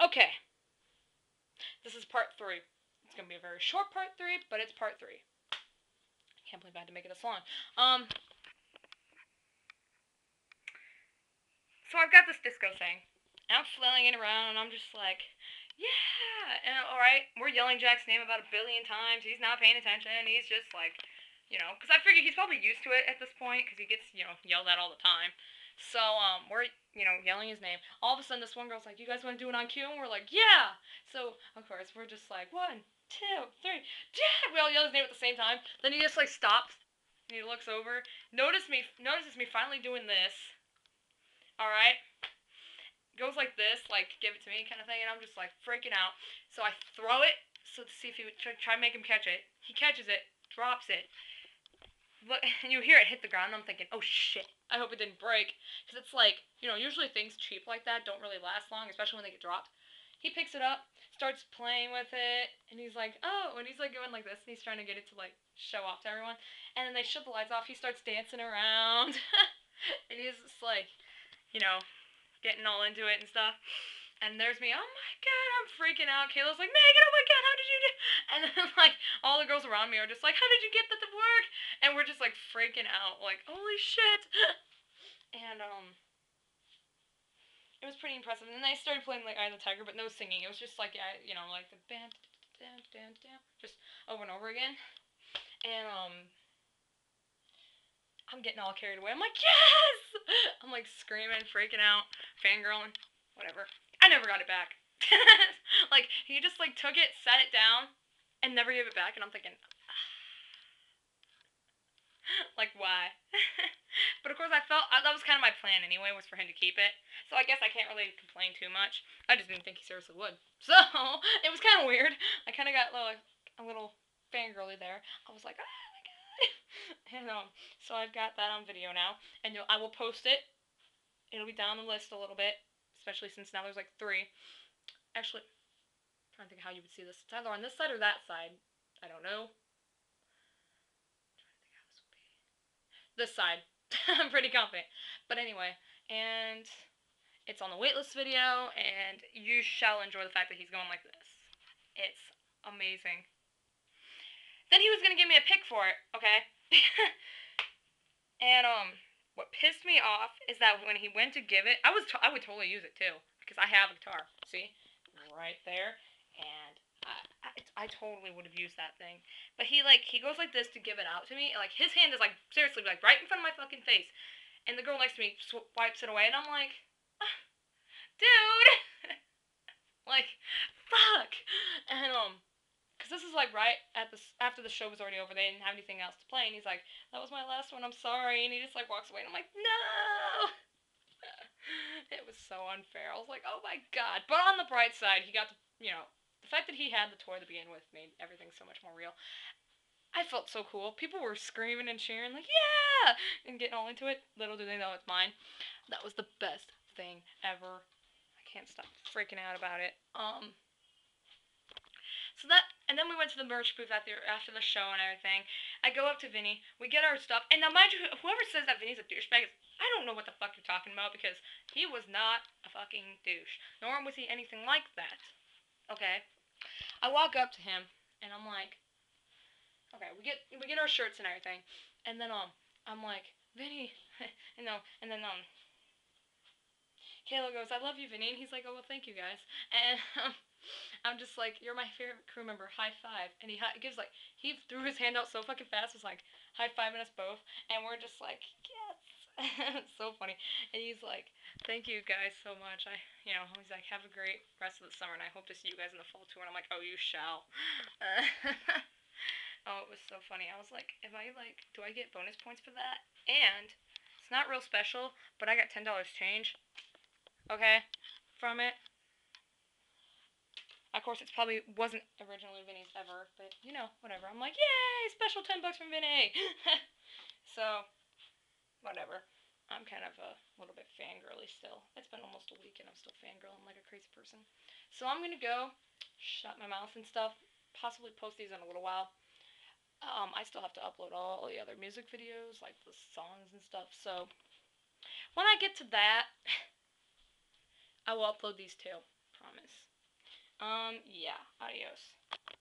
Okay, this is part 3. It's gonna be a very short part 3, but it's part 3. I can't believe I had to make it this long. So I've got this disco thing. And I'm flailing it around, and I'm just like, yeah. And alright, we're yelling Jack's name about 1 billion times. He's not paying attention. He's just like, because I figure he's probably used to it at this point, because he gets, yelled at all the time. So, we're, yelling his name. All of a sudden, this one girl's like, you guys want to do it on cue? And we're like, yeah. So, of course, we're just like, 1, 2, 3, Jack. We all yell his name at the same time. Then he just, like, stops. And he looks over. Notices me finally doing this. Alright? Goes like this, like, give it to me kind of thing, and I'm just like freaking out. So I throw it so to see if he would try to make him catch it. He catches it, drops it. Look, and you hear it hit the ground, and I'm thinking, oh shit, I hope it didn't break. Because it's like, usually things cheap like that don't really last long, especially when they get dropped. He picks it up, starts playing with it, and he's like, oh, and he's like going like this, and he's trying to get it to like show off to everyone. And then they shut the lights off, he starts dancing around. And he's just like, you know, getting all into it and stuff. And there's me, oh my god, I'm freaking out. Kayla's like, Megan, oh my god, how did you do? And then, like, all the girls around me are just like, how did you get that to work? And we're just, like, freaking out, like, holy shit. And, it was pretty impressive. And then I started playing, like, Eye of the Tiger, but no singing. It was just, like, yeah, like the band, just over and over again. And, I'm getting all carried away. I'm like, yes! I'm, like, screaming, freaking out, fangirling, whatever. I never got it back. Like, he just, like, took it, sat it down, and never gave it back, and I'm thinking, like, why? But, of course, that was kind of my plan anyway, was for him to keep it. So I guess I can't really complain too much. I just didn't think he seriously would. So, it was kind of weird. I kind of got, like, a little fangirly there. I was like, oh my god. And, so I've got that on video now, and I will post it. It'll be down the list a little bit, especially since now there's, like, 3. Actually, I'm trying to think how you would see this. It's either on this side or that side. I don't know. I'm trying to think how this would be. This side. I'm pretty confident. But anyway, and it's on the waitlist video, and you shall enjoy the fact that he's going like this. It's amazing. Then he was gonna give me a pick for it, okay? And what pissed me off is that when he went to give it, I would totally use it too, because I have a guitar. See, right there, and I totally would have used that thing. But he goes like this to give it out to me. Like, his hand is like seriously like right in front of my fucking face, and the girl next to me wipes it away, and I'm like, ah, dude, like, fuck. And because this is like right at after the show was already over, they didn't have anything else to play, and he's like, that was my last one, I'm sorry, and he just like walks away, and I'm like, no. It was so unfair. I was like, oh my god. But on the bright side, he got to, the fact that he had the toy to begin with made everything so much more real. I felt so cool. People were screaming and cheering, like, yeah! And getting all into it. Little do they know it's mine. That was the best thing ever. I can't stop freaking out about it. So that, and then we went to the merch booth after the show and everything. I go up to Vinny, we get our stuff, and now mind you, whoever says that Vinny's a douchebag, I don't know what the fuck you're talking about, because he was not a fucking douche. Nor was he anything like that. Okay? I walk up to him, and I'm like, okay, we get our shirts and everything, and then, I'm like, Vinny, and then, Kayla goes, I love you, Vinny, and he's like, oh, well, thank you, guys, and, I'm just like, you're my favorite crew member, high five, and he threw his hand out so fucking fast, was like, high-fiving us both, and we're just like, yes, it's so funny, and he's like, thank you guys so much, he's like, have a great rest of the summer, and I hope to see you guys in the fall tour, and I'm like, oh, you shall. Oh, it was so funny. I was like, do I get bonus points for that? And it's not real special, but I got $10 change, okay, from it. Of course, it probably wasn't originally Vinny's ever, but, whatever. I'm like, yay, special $10 from Vinny! So, whatever. I'm kind of a little bit fangirly still. It's been almost a week and I'm still fangirling like a crazy person. So I'm going to go, shut my mouth and stuff, possibly post these in a little while. I still have to upload all the other music videos, like the songs and stuff, so when I get to that, I will upload these too, promise. Yeah. Adios.